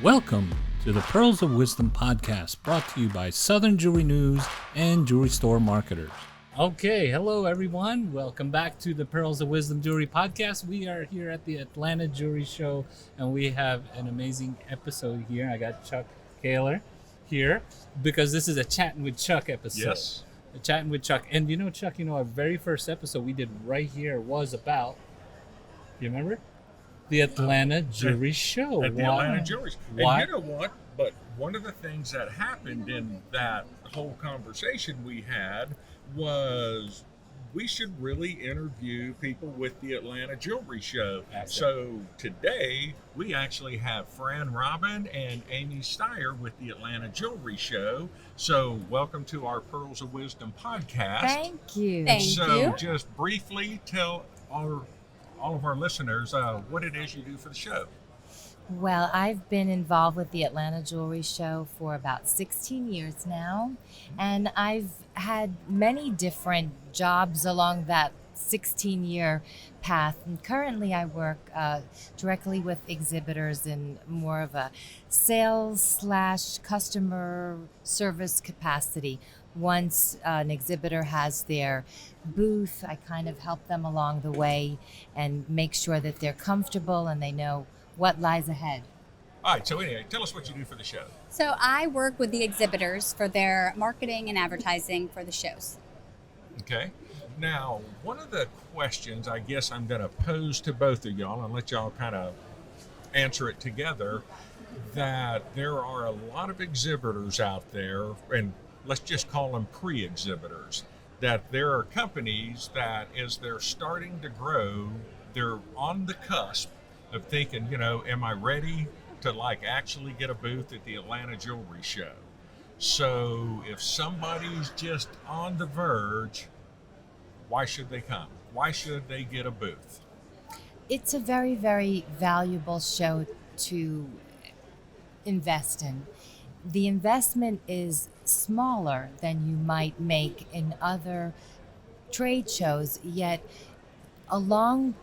Welcome to the Pearls of Wisdom podcast, brought to you by Southern Jewelry News and Jewelry Store Marketers. Okay, hello everyone. Welcome back to the Pearls of Wisdom Jewelry podcast. We are here at the Atlanta Jewelry Show, and we have an amazing episode here. I got Chuck Kaler here because this is a Chatting with Chuck episode. Yes. A Chatting with Chuck. And Chuck, our very first episode we did right here was about, you remember? The Atlanta Jewelry Show. At the Atlanta Jewelry Show. Why? And you know what? But one of the things that happened in that whole conversation we had was we should really interview people with the Atlanta Jewelry Show. So today we actually have Fran Robin and Amy Stire with the Atlanta Jewelry Show. So welcome to our Pearls of Wisdom podcast. Thank you. So just briefly tell all of our listeners what it is you do for the show. Well, I've been involved with the Atlanta Jewelry Show for about 16 years now, and I've had many different jobs along that 16-year path. And currently I work directly with exhibitors in more of a sales/customer service capacity. Once an exhibitor has their booth, I kind of help them along the way and make sure that they're comfortable and they know what lies ahead. All right, so anyway, tell us what you do for the show. So I work with the exhibitors for their marketing and advertising for the shows. Okay. Now, one of the questions I guess I'm going to pose to both of y'all and let y'all kind of answer it together, that there are a lot of exhibitors out there, and let's just call them pre-exhibitors, that there are companies that as they're starting to grow, they're on the cusp of thinking, am I ready to actually get a booth at the Atlanta Jewelry Show? So if somebody's just on the verge, why should they come? Why should they get a booth? It's a very, very valuable show to invest in. The investment is smaller than you might make in other trade shows, yet along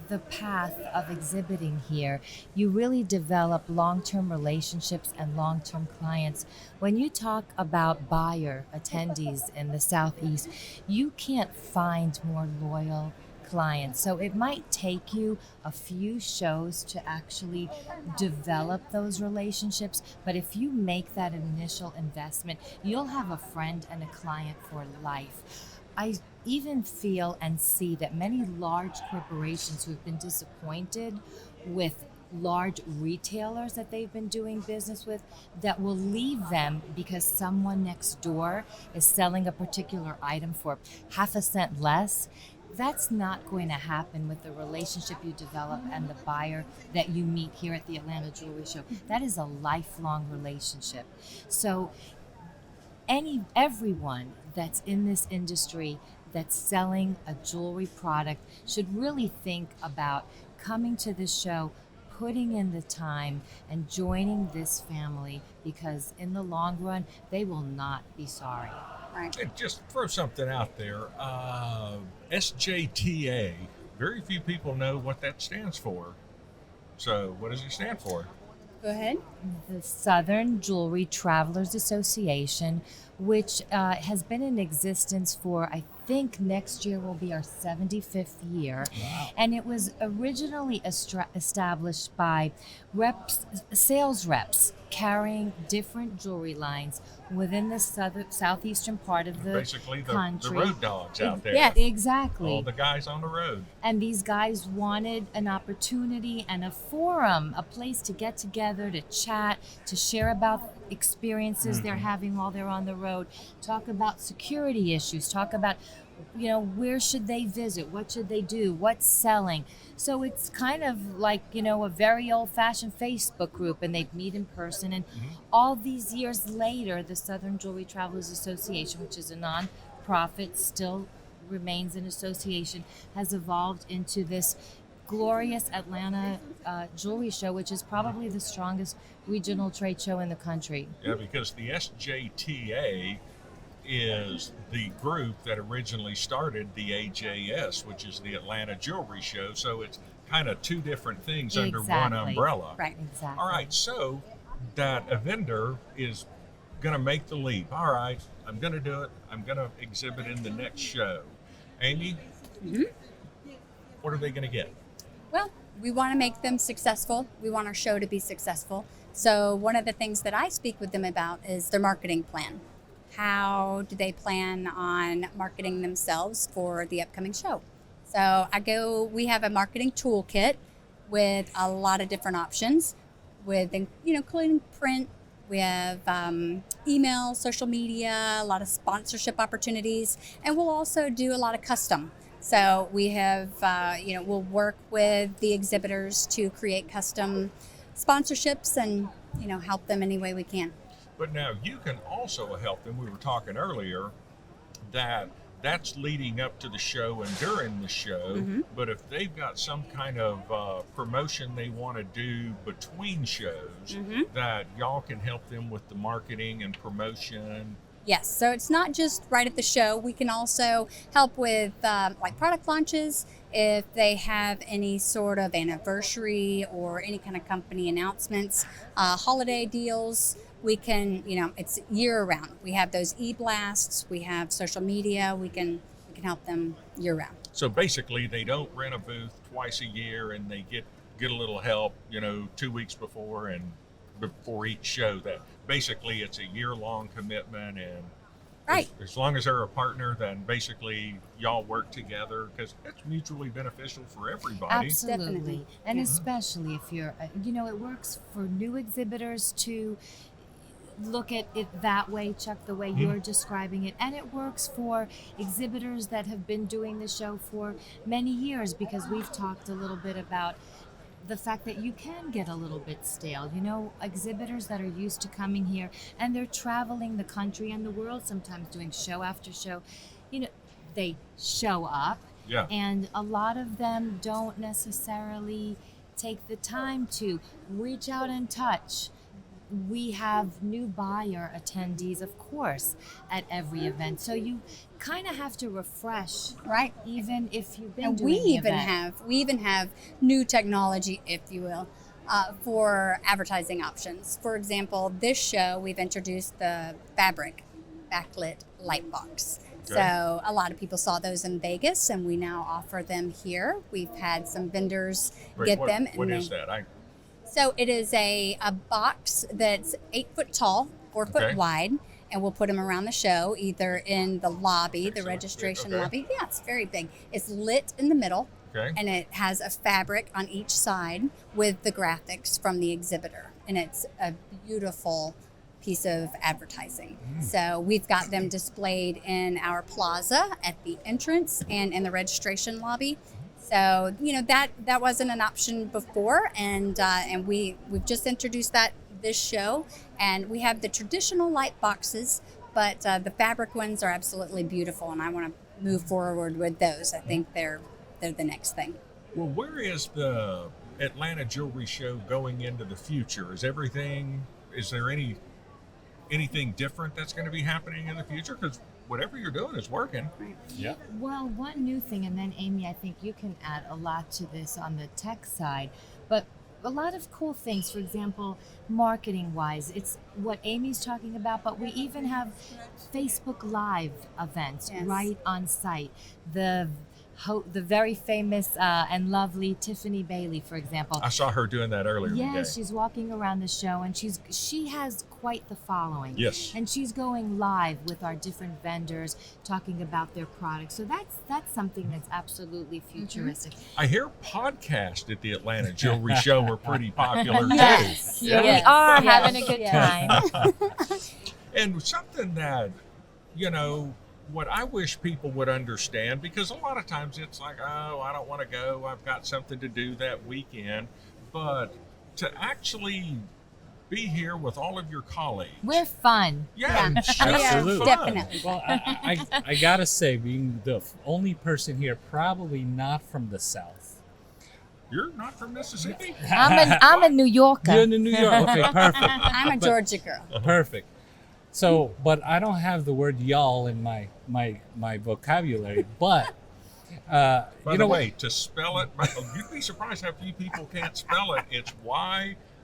the path of exhibiting here, you really develop long-term relationships and long-term clients. When you talk about buyer attendees in the Southeast, you can't find more loyal clients. So it might take you a few shows to actually develop those relationships, but if you make that initial investment, you'll have a friend and a client for life. I even feel and see that many large corporations who have been disappointed with large retailers that they've been doing business with, that will leave them because someone next door is selling a particular item for half a cent less. That's not going to happen with the relationship you develop and the buyer that you meet here at the Atlanta Jewelry Show. That is a lifelong relationship. So everyone that's in this industry that's selling a jewelry product should really think about coming to this show, putting in the time, and joining this family, because in the long run, they will not be sorry. Right. And just throw something out there. SJTA, very few people know what that stands for. So what does it stand for? Go ahead. The Southern Jewelry Travelers Association, which has been in existence for, I think next year will be our 75th year. Wow. And it was originally established by sales reps carrying different jewelry lines within the southeastern part of the Basically country. the road dogs out there. Yeah, exactly. All the guys on the road. And these guys wanted an opportunity and a forum, a place to get together, to chat, to share about experiences they're having while they're on the road, talk about security issues, talk about, where should they visit, what should they do, what's selling. So it's kind of like, a very old-fashioned Facebook group, and they'd meet in person. And all these years later, the Southern Jewelry Travelers Association, which is a non-profit, still remains an association, has evolved into this glorious Atlanta Jewelry Show, which is probably the strongest regional trade show in the country. Yeah, because the SJTA is the group that originally started the AJS, which is the Atlanta Jewelry Show. So it's kind of two different things under one umbrella. Right. Exactly. All right, so that a vendor is going to make the leap. All right, I'm going to do it. I'm going to exhibit in the next show. Amy, what are they going to get? Well, we want to make them successful. We want our show to be successful. So one of the things that I speak with them about is their marketing plan. How do they plan on marketing themselves for the upcoming show? So we have a marketing toolkit with a lot of different options with, including print. We have email, social media, a lot of sponsorship opportunities, and we'll also do a lot of custom. So we have, we'll work with the exhibitors to create custom sponsorships and, help them any way we can. But now you can also help them. We were talking earlier that's leading up to the show and during the show. But if they've got some kind of promotion they want to do between shows, that y'all can help them with the marketing and promotion. Yes, so it's not just right at the show. We can also help with like product launches. If they have any sort of anniversary or any kind of company announcements, holiday deals, we can, it's year round. We have those e-blasts, we have social media, we can help them year round. So basically they don't rent a booth twice a year and they get a little help, 2 weeks before and before each show. That basically it's a year-long commitment, and right. as long as they're a partner, then basically y'all work together because it's mutually beneficial for everybody. Absolutely. Definitely. And especially if you're, it works for new exhibitors to look at it that way, Chuck, the way you're describing it. And it works for exhibitors that have been doing the show for many years, because we've talked a little bit about the fact that you can get a little bit stale. Exhibitors that are used to coming here and they're traveling the country and the world sometimes doing show after show, they show up. Yeah. And a lot of them don't necessarily take the time to reach out and touch. We have new buyer attendees, of course, at every event. So you kind of have to refresh, right? Even if you've been And doing we the event. have new technology, if you will, for advertising options. For example, this show we've introduced the fabric backlit light box. Okay. So a lot of people saw those in Vegas, and we now offer them here. We've had some vendors get them. What is that? So it is a box that's 8 foot tall, 4 foot Okay. wide, and we'll put them around the show, either in the lobby, the Excellent. registration Okay. lobby. Yeah, it's very big. It's lit in the middle, Okay. and it has a fabric on each side with the graphics from the exhibitor. And it's a beautiful piece of advertising. So we've got them displayed in our plaza at the entrance and in the registration lobby. So, that wasn't an option before, and we've just introduced that this show. And we have the traditional light boxes, but the fabric ones are absolutely beautiful, and I want to move forward with those. I think they're the next thing. Well, where is the Atlanta Jewelry Show going into the future? Is there anything different that's going to be happening in the future? Because whatever you're doing is working. Yeah. Well, one new thing, and then Amy, I think you can add a lot to this on the tech side, but a lot of cool things. For example, marketing wise, it's what Amy's talking about, but we even have Facebook Live events right on site. The very famous and lovely Tiffany Bailey, for example. I saw her doing that earlier today. Yes, she's walking around the show, and she has quite the following. Yes. And she's going live with our different vendors, talking about their products. So that's something that's absolutely futuristic. I hear podcasts at the Atlanta Jewelry Show are pretty popular Yes, too. yeah, Yes. we are Yes. having a good time. And something that, what I wish people would understand, because a lot of times it's like, oh, I don't want to go, I've got something to do that weekend. But to actually be here with all of your colleagues. We're fun. Yeah, Absolutely. Definitely. Well, I gotta say, being the only person here, probably not from the South. You're not from Mississippi? I'm a New Yorker. You're in New York. Okay, perfect. I'm a Georgia girl. Perfect. So, but I don't have the word y'all in my vocabulary. But By you the know way, to spell it, you'd be surprised how few people can't spell it. It's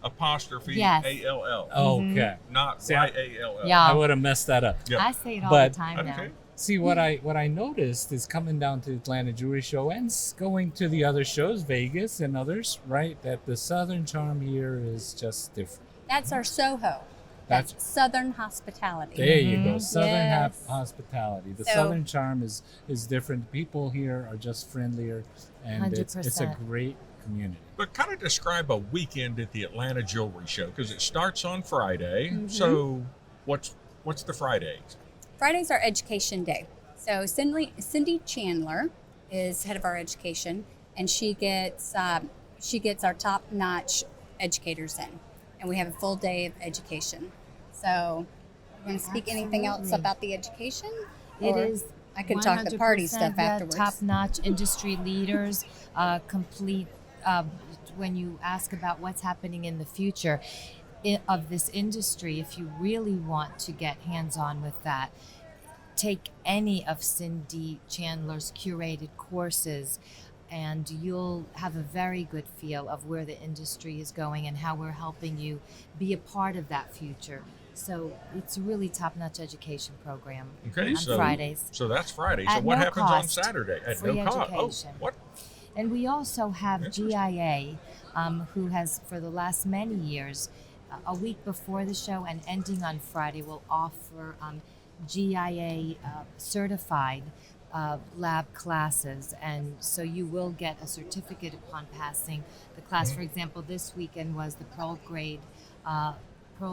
apostrophe Yes. A-L-L. Okay. Not See, Y-A-L-L. Yeah. I would have messed that up. Yep. I say it all But- the time now. Okay. See, what I noticed is coming down to Atlanta Jewelry Show and going to the other shows, Vegas and others, right? That the Southern charm here is just different. That's our SoHo. That's- That's Southern hospitality. There you go, Mhm. Southern Yes. hospitality. The So- Southern charm is different. People here are just friendlier, and it's a 100%. great community. But kind of describe a weekend at the Atlanta Jewelry Show, because it starts on Friday. Mm-hmm. So what's the Friday? Friday's our education day. So Cindy Chandler is head of our education, and she gets our top-notch educators in, and we have a full day of education. So, you want to speak anything else Absolutely. about the education? It Or is. I can talk the party stuff 100%, afterwards. Top-notch industry leaders, complete. When you ask about what's happening in the future of this industry, if you really want to get hands-on with that, take any of Cindy Chandler's curated courses, and you'll have a very good feel of where the industry is going and how we're helping you be a part of that future. So it's a really top-notch education program Okay, on so Fridays. So that's Friday. So At what no happens on cost. Saturday? At Free no cost. Oh, education. what? And we also have Interesting. GIA, who has, for the last many years, a week before the show and ending on Friday, will offer GIA certified lab classes. And so you will get a certificate upon passing the class. For example, this weekend was the Pearl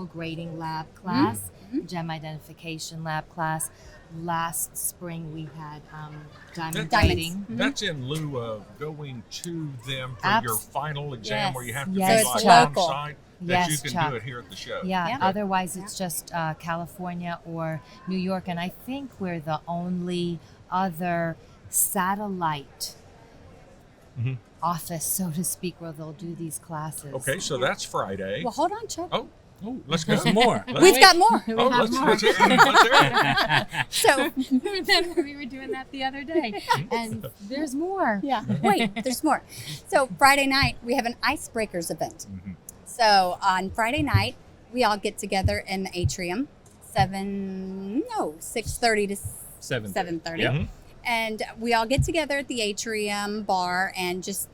Grading Lab class, Gem Identification Lab class. Last spring we had diamond That- grading. That's in lieu of going to them for Abs- your final exam, where you have to Yes, be like Chuck. on site. That you Yes, can Chuck. do it here at the show. Yeah, Yeah. otherwise it's just California or New York. And I think we're the only other satellite Mhm. office, so to speak, where they'll do these classes. Okay, so that's Friday. Well, hold on, Chuck. Oh, Oh, let's go. there's more. We've got more. Oh, let's hear it. Let's hear it. So, Remember we were doing that the other day, and there's more. yeah, wait, there's more. So Friday night we have an icebreakers event. Mhm. So on Friday night we all get together in the atrium, 6:30 to 7:30, Mhm. and we all get together at the atrium bar and just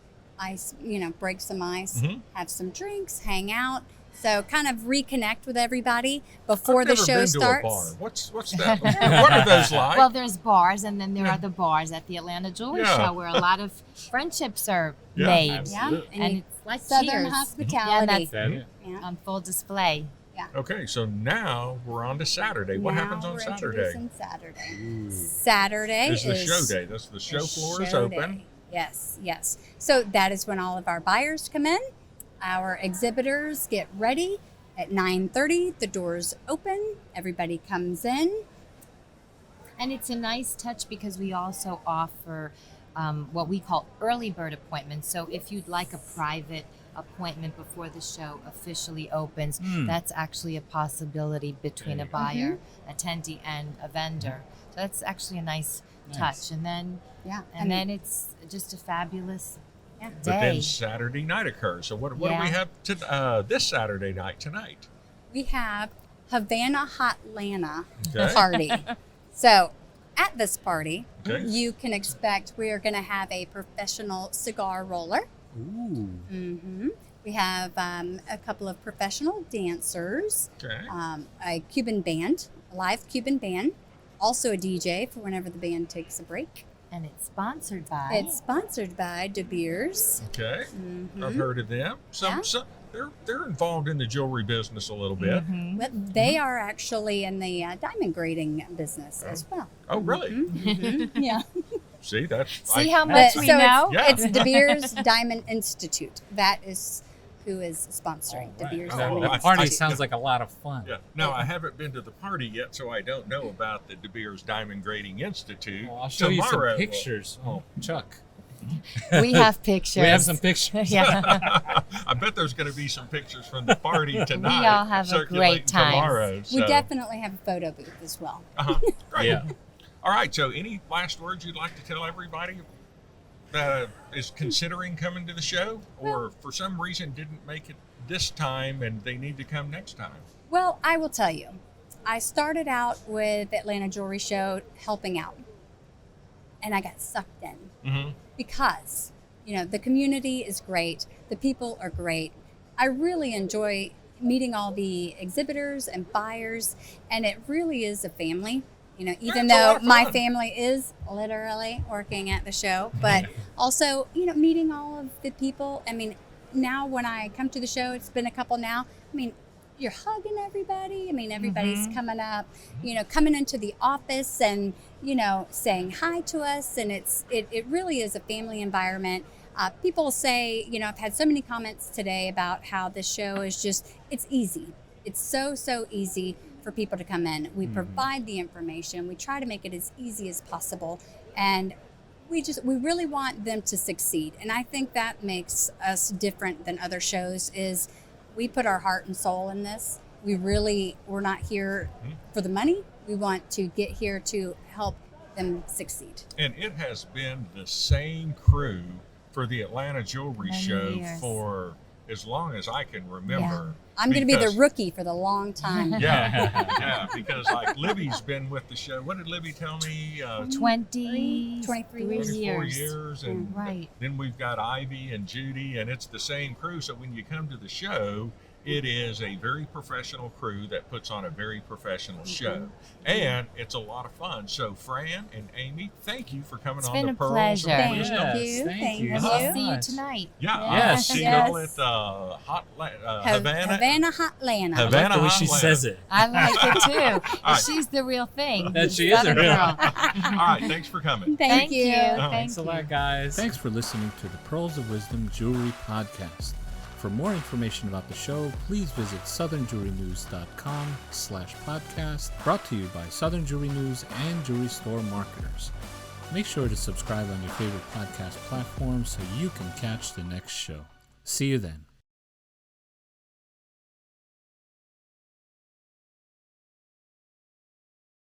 break some ice, Mhm. have some drinks, hang out. So kind of reconnect with everybody before I've the never show been starts. To a bar. What's that? What are those like? Well, there's bars, and then there Yeah. are the bars at the Atlanta Jewelry Yeah. Show where a lot of friendships are Yeah, made. absolutely. Yeah, And you- it's like Southern Cheers. hospitality. That it. Yeah. On full display. Okay, so now we're on to Saturday. What Now happens on we're Saturday? introducing Saturday. Ooh. Saturday Is the is show day. That's the show the floor is show open. day. Yes, yes. So that is when all of our buyers come in. Our exhibitors get ready at 9:30. The doors open. Everybody comes in. And it's a nice touch because we also offer what we call early bird appointments. So if you'd like a private appointment before the show officially opens, that's actually a possibility between a buyer, attendee, and a vendor. So that's actually a nice touch. And then Yeah. and then it's just a fabulous Yeah. But day. then Saturday night occurs. So what do we Yeah. have this Saturday night tonight? we have Havana Hotlanta Okay. party. So at this party, Okay. you can expect we are going to have a professional cigar roller. Ooh. We have a couple of professional dancers, Okay. a Cuban band, a live Cuban band, also a DJ for whenever the band takes a break. and it's sponsored by It's sponsored by De Beers. Okay. Mm-hmm. I've heard of them. Yeah. Some they're involved in the jewelry business a little bit. Mhm. But they are actually in the diamond grading business as well. Oh, really? Mm-hmm. Yeah. See, that's See how much But- we so know? Yeah. It's De Beers Diamond Institute. That is who is sponsoring De Right. Beers Oh, Diamond The I- party Institute. sounds like a lot of fun. Yeah. Now I haven't been to the party yet, so I don't know about the De Beers Diamond Grading Institute. Well, I'll show you some Tomorrow- pictures. Oh, Chuck. We have pictures. We have some pictures. Yeah. I bet there's going to be some pictures from the party tonight. all have a circulating great time. tomorrow. We So, definitely have a photo booth as well. great. Yeah. All right. So, any last words you'd like to tell everybody that is considering coming to the show, or for some reason didn't make it this time and they need to come next time? Well, I will tell you, I started out with Atlanta Jewelry Show helping out, and I got sucked in because, the community is great. The people are great. I really enjoy meeting all the exhibitors and buyers, and it really is a family. Even though my family is literally working at the show, but also, meeting all of the people. I mean, now when I come to the show, it's been a couple now. I mean, you're hugging everybody. I mean, everybody's coming up, coming into the office and, saying hi to us. And it really is a family environment. People say, I've had so many comments today about how the show is it's easy. It's so easy for people to come in. We provide the information. We try to make it as easy as possible. And we really want them to succeed. And I think that makes us different than other shows is we put our heart and soul in this. We're not here for the money. We want to get here to help them succeed. And it has been the same crew for the Atlanta Jewelry Many Show years. for as long as I can remember. I'm going to be the rookie for the long time. Yeah, because like Libby's been with the show. What did Libby tell me? 23 24 years. And Right. then we've got Ivy and Judy, and it's the same crew. So when you come to the show, it is a very professional crew that puts on a very professional show. And it's a lot of fun. So Fran and Amy, thank you for coming It's on been the a Pearls pleasure. of Thank Wisdom. you. Thank you. We'll so see you much. tonight. Yeah, Yes. I'll see Yes. y'all at Havana Havana Hotlanta. I like the way she Hotlanta. says it. I like it too. right. She's the real thing. That she is the Southern real- girl. All right, thanks for coming. Thank you. Thank Thanks a you. lot, guys. Thanks for listening to the Pearls of Wisdom Jewelry Podcast. For more information about the show, please visit southernjewelrynews.com/podcast, brought to you by Southern Jewelry News and Jewelry Store Marketers. Make sure to subscribe on your favorite podcast platform so you can catch the next show. See you then.